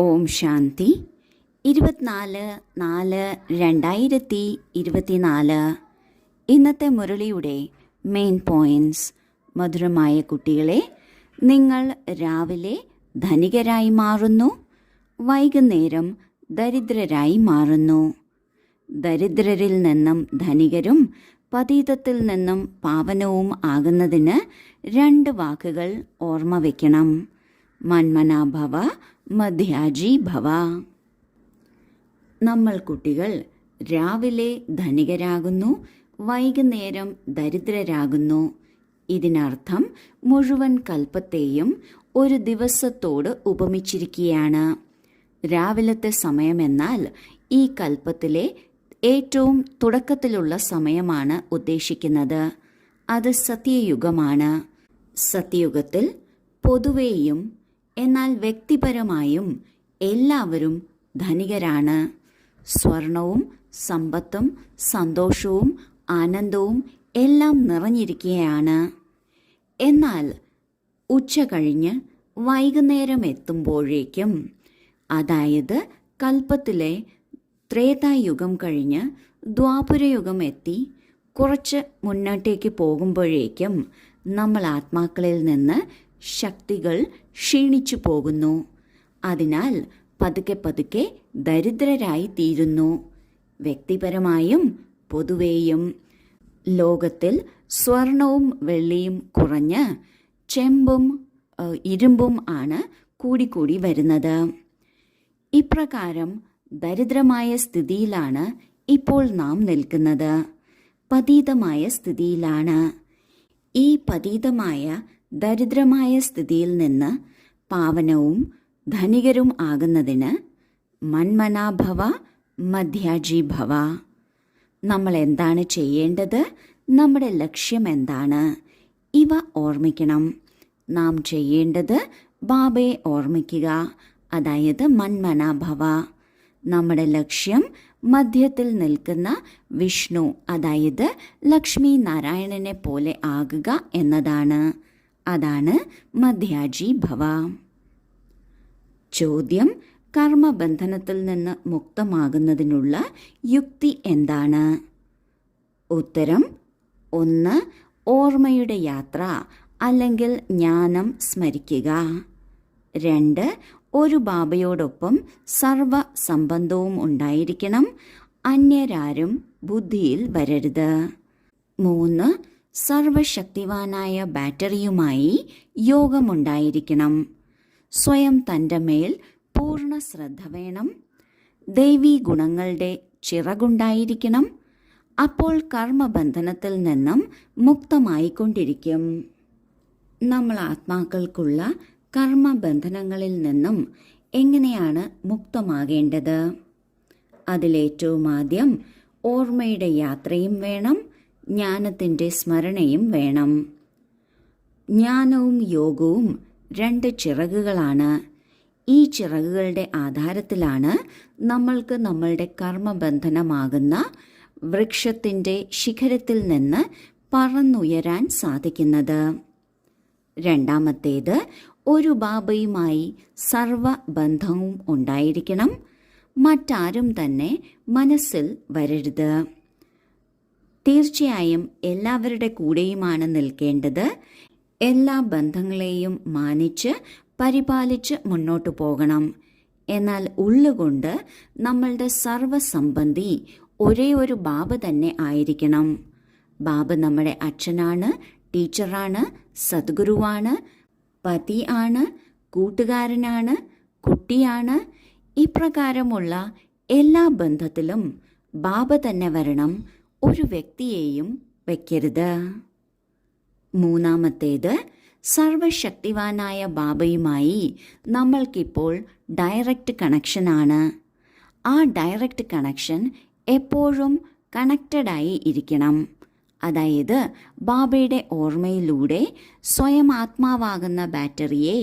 ഓം ശാന്തി. 24/4/2024 ഇന്നത്തെ മുരളിയുടെ main points. മധുരമായ കുട്ടികളെ, നിങ്ങൾ രാവിലെ ധനികരായി മാറുന്നു, വൈകുന്നേരം ദരിദ്രരായി മാറുന്നു. ദരിദ്രരിൽ നിന്നും ധനികരും പതീതത്തിൽ നിന്നും പാവനവും ആകുന്നതിന് 2 വാക്കുകൾ ഓർമ്മ വയ്ക്കണം. മന്മനാഭവ, മധ്യാജി ഭവ. നമ്മൾ കുട്ടികൾ രാവിലെ ധനികരാകുന്നു, വൈകുന്നേരം ദരിദ്രരാകുന്നു. ഇതിനർത്ഥം മുഴുവൻ കൽപ്പത്തെയും ഒരു ദിവസത്തോട് ഉപമിച്ചിരിക്കുകയാണ്. രാവിലത്തെ സമയമെന്നാൽ ഈ കൽപ്പത്തിലെ ഏറ്റവും തുടക്കത്തിലുള്ള സമയമാണ് ഉദ്ദേശിക്കുന്നത്. അത് സത്യയുഗമാണ്. സത്യയുഗത്തിൽ പൊതുവേയും എന്നാൽ വ്യക്തിപരമായും എല്ലാവരും ധനികരാണ്. സ്വർണവും സമ്പത്തും സന്തോഷവും ആനന്ദവും എല്ലാം നിറഞ്ഞിരിക്കുകയാണ്. എന്നാൽ ഉച്ച കഴിഞ്ഞ് വൈകുന്നേരം എത്തുമ്പോഴേക്കും, അതായത് കൽപ്പത്തിലെ ത്രേതായുഗം കഴിഞ്ഞ് ദ്വാപരയുഗം എത്തി കുറച്ച് മുന്നോട്ടേക്ക് പോകുമ്പോഴേക്കും നമ്മൾ ആത്മാക്കളിൽ നിന്ന് ശക്തികൾ ക്ഷീണിച്ചു പോകുന്നു. അതിനാൽ പതുക്കെ പതുക്കെ ദരിദ്രരായി തീരുന്നു. വ്യക്തിപരമായും പൊതുവേയും ലോകത്തിൽ സ്വർണവും വെള്ളിയും കുറഞ്ഞ് ചെമ്പും ഇരുമ്പും ആണ് കൂടിക്കൂടി വരുന്നത്. ഇപ്രകാരം ദരിദ്രമായ സ്ഥിതിയിലാണ് ഇപ്പോൾ നാം നിൽക്കുന്നത്. പതീതമായ സ്ഥിതിയിലാണ്. ഈ പതീതമായ ദരിദ്രമായ സ്ഥിതിയിൽ നിന്ന് പാവനവും ധനികരും ആകുന്നതിന് മന്മനാഭവ, മധ്യാജി ഭവ. നമ്മൾ എന്താണ് ചെയ്യേണ്ടത്? നമ്മുടെ ലക്ഷ്യം എന്താണ്? ഇവ ഓർമ്മിക്കണം. നാം ചെയ്യേണ്ടത് ബാബയെ ഓർമ്മിക്കുക, അതായത് മന്മനാഭവ. നമ്മുടെ ലക്ഷ്യം മധ്യത്തിൽ നിൽക്കുന്ന വിഷ്ണു, അതായത് ലക്ഷ്മി നാരായണനെ പോലെ ആകുക എന്നതാണ്. അതാണ് മധ്യാജി ഭവ. ചോദ്യം: കർമ്മബന്ധനത്തിൽ നിന്ന് മുക്തമാകുന്നതിനുള്ള യുക്തി എന്താണ്? ഉത്തരം: 1. ഓർമ്മയുടെ യാത്ര അല്ലെങ്കിൽ ജ്ഞാനം സ്മരിക്കുക. 2. ഒരു ബാബയോടൊപ്പം സർവ സംബന്ധവും ഉണ്ടായിരിക്കണം. അന്യരാരും ബുദ്ധിയിൽ വരരുത്. 3. സർവശക്തിവാനായ ബാറ്ററിയുമായി യോഗമുണ്ടായിരിക്കണം. സ്വയം തൻ്റെ മേൽ പൂർണ്ണ ശ്രദ്ധ വേണം. ദൈവീ ഗുണങ്ങളുടെ ചിറകുണ്ടായിരിക്കണം. അപ്പോൾ കർമ്മബന്ധനത്തിൽ നിന്നും മുക്തമായിക്കൊണ്ടിരിക്കും. നമ്മൾ ആത്മാക്കൾക്കുള്ള കർമ്മബന്ധനങ്ങളിൽ നിന്നും എങ്ങനെയാണ് മുക്തമാകേണ്ടത്? അതിലേറ്റവും ആദ്യം ഓർമ്മയുടെ യാത്രയും വേണം, ജ്ഞാനത്തിൻ്റെ സ്മരണയും വേണം. ജ്ഞാനവും യോഗവും 2 ചിറകുകളാണ്. ഈ ചിറകുകളുടെ ആധാരത്തിലാണ് നമ്മൾക്ക് നമ്മളുടെ കർമ്മബന്ധനമാകുന്ന വൃക്ഷത്തിൻ്റെ ശിഖരത്തിൽ നിന്ന് പറന്നുയരാൻ സാധിക്കുന്നത്. രണ്ടാമത്തേത്, ഒരു ബാബയുമായി സർവബന്ധവും ഉണ്ടായിരിക്കണം. മറ്റാരും തന്നെ മനസ്സിൽ വരരുത്. തീർച്ചയായും എല്ലാവരുടെ കൂടെയുമാണ് നിൽക്കേണ്ടത്. എല്ലാ ബന്ധങ്ങളെയും മാനിച്ച് പരിപാലിച്ച് മുന്നോട്ടു പോകണം. എന്നാൽ ഉള്ളുകൊണ്ട് നമ്മളുടെ സർവസംബന്ധി ഒരേ ഒരു ബാബ തന്നെ ആയിരിക്കണം. ബാബ നമ്മുടെ അച്ഛനാണ്, ടീച്ചറാണ്, സദ്ഗുരുവാണ്, പതി ആണ്, കൂട്ടുകാരനാണ്, കുട്ടിയാണ്. ഇപ്രകാരമുള്ള എല്ലാ ബന്ധത്തിലും ബാബ തന്നെ വരണം. ഒരു വ്യക്തിയെയും വയ്ക്കരുത്. മൂന്നാമത്തേത്, സർവശക്തിവാനായ ബാബയുമായി നമ്മൾക്കിപ്പോൾ ഡയറക്റ്റ് കണക്ഷനാണ്. ആ ഡയറക്റ്റ് കണക്ഷൻ എപ്പോഴും കണക്റ്റഡായി ഇരിക്കണം. അതായത് ബാബയുടെ ഓർമ്മയിലൂടെ സ്വയം ആത്മാവാകുന്ന ബാറ്ററിയെ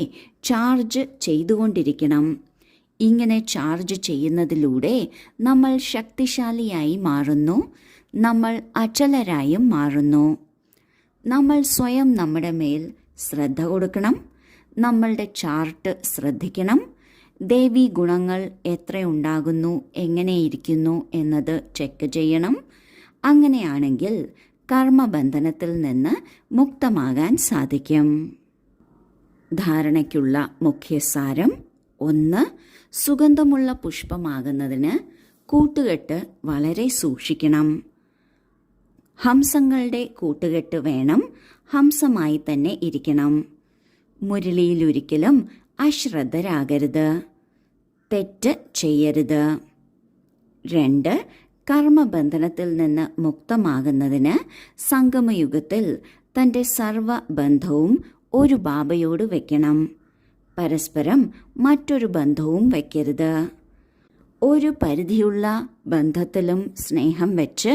ചാർജ് ചെയ്തുകൊണ്ടിരിക്കണം. ഇങ്ങനെ ചാർജ് ചെയ്യുന്നതിലൂടെ നമ്മൾ ശക്തിശാലിയായി മാറുന്നു. നമ്മൾ അചലരായും മാറുന്നു. നമ്മൾ സ്വയം നമ്മുടെ മേൽ ശ്രദ്ധ കൊടുക്കണം. നമ്മളുടെ ചാർട്ട് ശ്രദ്ധിക്കണം. ദേവീ ഗുണങ്ങൾ എത്രയുണ്ടാകുന്നു, എങ്ങനെയിരിക്കുന്നു എന്നത് ചെക്ക് ചെയ്യണം. അങ്ങനെയാണെങ്കിൽ കർമ്മബന്ധനത്തിൽ നിന്ന് മുക്തമാകാൻ സാധിക്കും. ധാരണയ്ക്കുള്ള മുഖ്യസാരം: 1. സുഗന്ധമുള്ള പുഷ്പമാകുന്നതിന് കൂട്ടുകെട്ട് വളരെ സൂക്ഷിക്കണം. ഹംസങ്ങളുടെ കൂട്ടുകെട്ട് വേണം. ഹംസമായി തന്നെ ഇരിക്കണം. മുരളിയിലൊരിക്കലും അശ്രദ്ധരാകരുത്. തെറ്റ് ചെയ്യരുത്. 2. കർമ്മബന്ധനത്തിൽ നിന്ന് മുക്തമാകുന്നതിന് സംഗമയുഗത്തിൽ തൻ്റെ സർവബന്ധവും ഒരു ബാബയോട് വയ്ക്കണം. പരസ്പരം മറ്റൊരു ബന്ധവും വയ്ക്കരുത്. ഒരു പരിധിയുള്ള ബന്ധത്തിലും സ്നേഹം വെച്ച്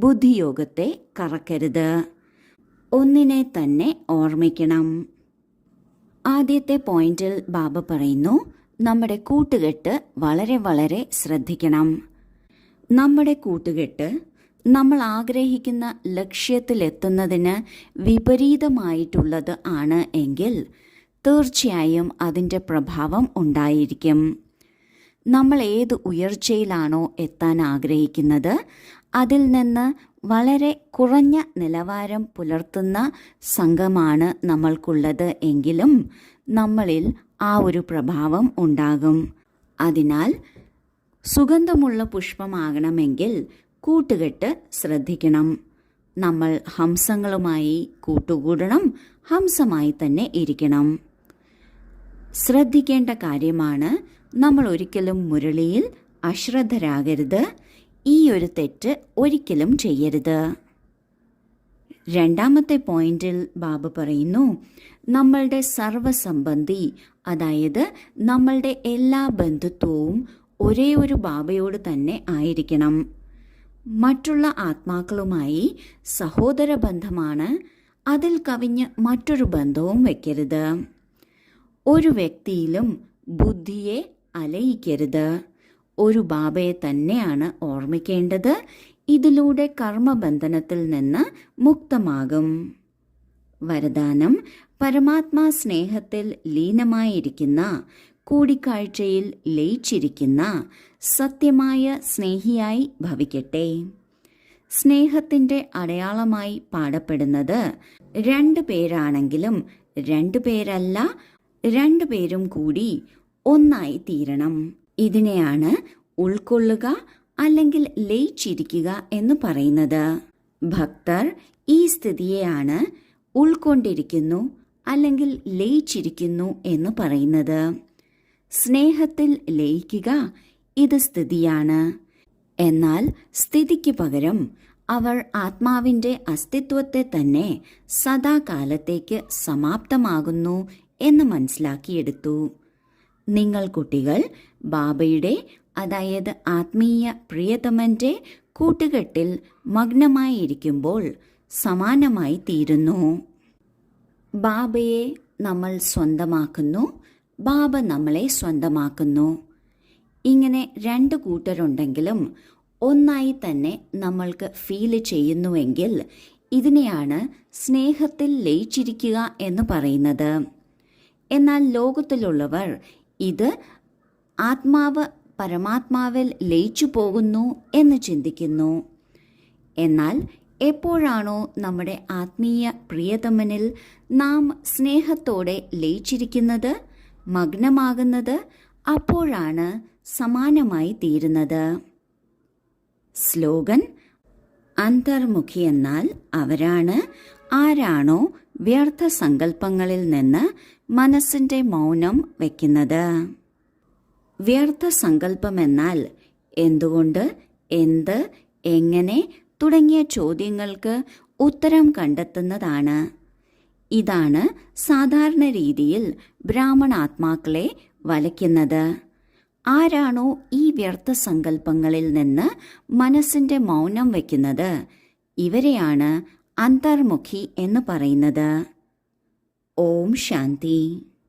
ബുദ്ധിയോഗത്തെ കറക്കരുത്. ഒന്നിനെ തന്നെ ഓർമ്മിക്കണം. ആദ്യത്തെ പോയിന്റിൽ ബാബ പറയുന്നു, നമ്മുടെ കൂട്ടുകെട്ട് വളരെ വളരെ ശ്രദ്ധിക്കണം. നമ്മുടെ കൂട്ടുകെട്ട് നമ്മൾ ആഗ്രഹിക്കുന്ന ലക്ഷ്യത്തിലെത്തുന്നതിന് വിപരീതമായിട്ടുള്ളത് ആണ് എങ്കിൽ തീർച്ചയായും അതിൻ്റെ പ്രഭാവം ഉണ്ടായിരിക്കും. നമ്മൾ ഏത് ഉയർച്ചയിലാണോ എത്താൻ ആഗ്രഹിക്കുന്നത് അതിൽ നിന്ന് വളരെ കുറഞ്ഞ നിലവാരം പുലർത്തുന്ന സംഘമാണ് നമ്മൾക്കുള്ളത് എങ്കിലും നമ്മളിൽ ആ ഒരു പ്രഭാവം ഉണ്ടാകും. അതിനാൽ സുഗന്ധമുള്ള പുഷ്പമാകണമെങ്കിൽ കൂട്ടുകെട്ട് ശ്രദ്ധിക്കണം. നമ്മൾ ഹംസങ്ങളുമായി കൂട്ടുകൂടണം. ഹംസമായി തന്നെ ഇരിക്കണം. ശ്രദ്ധിക്കേണ്ട കാര്യമാണ്, നമ്മൾ ഒരിക്കലും മുരളിയിൽ അശ്രദ്ധരാകരുത്. ഈ ഒരു തെറ്റ് ഒരിക്കലും ചെയ്യരുത്. രണ്ടാമത്തെ പോയിന്റിൽ ബാബ പറയുന്നു, നമ്മളുടെ സർവസംബന്ധി, അതായത് നമ്മളുടെ എല്ലാ ബന്ധുത്വവും ഒരേ ഒരു ബാബയോട് തന്നെ ആയിരിക്കണം. മറ്റുള്ള ആത്മാക്കളുമായി സഹോദര ബന്ധമാണ്. അതിൽ കവിഞ്ഞ് മറ്റൊരു ബന്ധവും വയ്ക്കരുത്. ഒരു വ്യക്തിയിലും ബുദ്ധിയെ അലയിക്കരുത്. ഒരു ബാബയെ തന്നെയാണ് ഓർമ്മിക്കേണ്ടത്. ഇതിലൂടെ കർമ്മബന്ധനത്തിൽ നിന്ന് മുക്തമാകും. വരദാനം: പരമാത്മാ സ്നേഹത്തിൽ ലീനമായിരിക്കുന്ന, കൂടിക്കാഴ്ചയിൽ ലയിച്ചിരിക്കുന്ന സത്യമായ സ്നേഹിയായി ഭവിക്കട്ടെ. സ്നേഹത്തിൻ്റെ അടയാളമായി പാടപ്പെടുന്നത് 2 പേരാണെങ്കിലും 2 പേരല്ല, 2 പേരും കൂടി ഒന്നായി തീരണം. ഇതിനെയാണ് ഉൾക്കൊള്ളുക അല്ലെങ്കിൽ ലയിച്ചിരിക്കുക എന്ന് പറയുന്നത്. ഭക്തർ ഈ സ്ഥിതിയെയാണ് ഉൾക്കൊണ്ടിരിക്കുന്നു അല്ലെങ്കിൽ ലയിച്ചിരിക്കുന്നു എന്ന് പറയുന്നത്. സ്നേഹത്തിൽ ലയിക്കുക ഇത് സ്ഥിതിയാണ്. എന്നാൽ സ്ഥിതിക്ക് പകരം അവർ ആത്മാവിൻ്റെ അസ്തിത്വത്തെ തന്നെ സദാകാലത്തേക്ക് സമാപ്തമാകുന്നു എന്ന് മനസ്സിലാക്കിയെടുത്തു. നിങ്ങൾ കുട്ടികൾ ബാബയുടെ, അതായത് ആത്മീയ പ്രിയതമൻ്റെ കൂട്ടുകെട്ടിൽ മഗ്നമായിരിക്കുമ്പോൾ സമാനമായി തീരുന്നു. ബാബയെ നമ്മൾ സ്വന്തമാക്കുന്നു, ബാബ നമ്മളെ സ്വന്തമാക്കുന്നു. ഇങ്ങനെ 2 കൂട്ടരുണ്ടെങ്കിലും ഒന്നായി തന്നെ നമ്മൾക്ക് ഫീൽ ചെയ്യുന്നുവെങ്കിൽ ഇതിനെയാണ് സ്നേഹത്തിൽ ലയിച്ചിരിക്കുക എന്ന് പറയുന്നത്. എന്നാൽ ലോകത്തിലുള്ളവർ ഇത് ആത്മാവ് പരമാത്മാവിൽ ലയിച്ചു പോകുന്നു എന്ന് ചിന്തിക്കുന്നു. എന്നാൽ എപ്പോഴാണോ നമ്മുടെ ആത്മീയ പ്രിയതമനിൽ നാം സ്നേഹത്തോടെ ലയിച്ചിരിക്കുന്നത്, മഗ്നമാകുന്നത്, അപ്പോഴാണ് സമാനമായി തീരുന്നത്. സ്ലോഗൻ: അന്തർമുഖി എന്നാൽ അവരാണ് ആരാണോ വ്യർത്ഥ സങ്കല്പങ്ങളിൽ നിന്ന് മനസ്സിൻ്റെ മൗനം വയ്ക്കുന്നത്. വ്യർത്ഥ സങ്കല്പമെന്നാൽ എന്തുകൊണ്ട്, എന്ത്, എങ്ങനെ തുടങ്ങിയ ചോദ്യങ്ങൾക്ക് ഉത്തരം കണ്ടെത്തുന്നതാണ്. ഇതാണ് സാധാരണ രീതിയിൽ ബ്രാഹ്മണാത്മാക്കളെ വലയ്ക്കുന്നത്. ആരാണോ ഈ വ്യർത്ഥ സങ്കല്പങ്ങളിൽ നിന്ന് മനസ്സിൻ്റെ മൗനം വയ്ക്കുന്നത്, ഇവരെയാണ് അന്തർമുഖി എന്ന് പറയുന്നത്. ഓം ശാന്തി.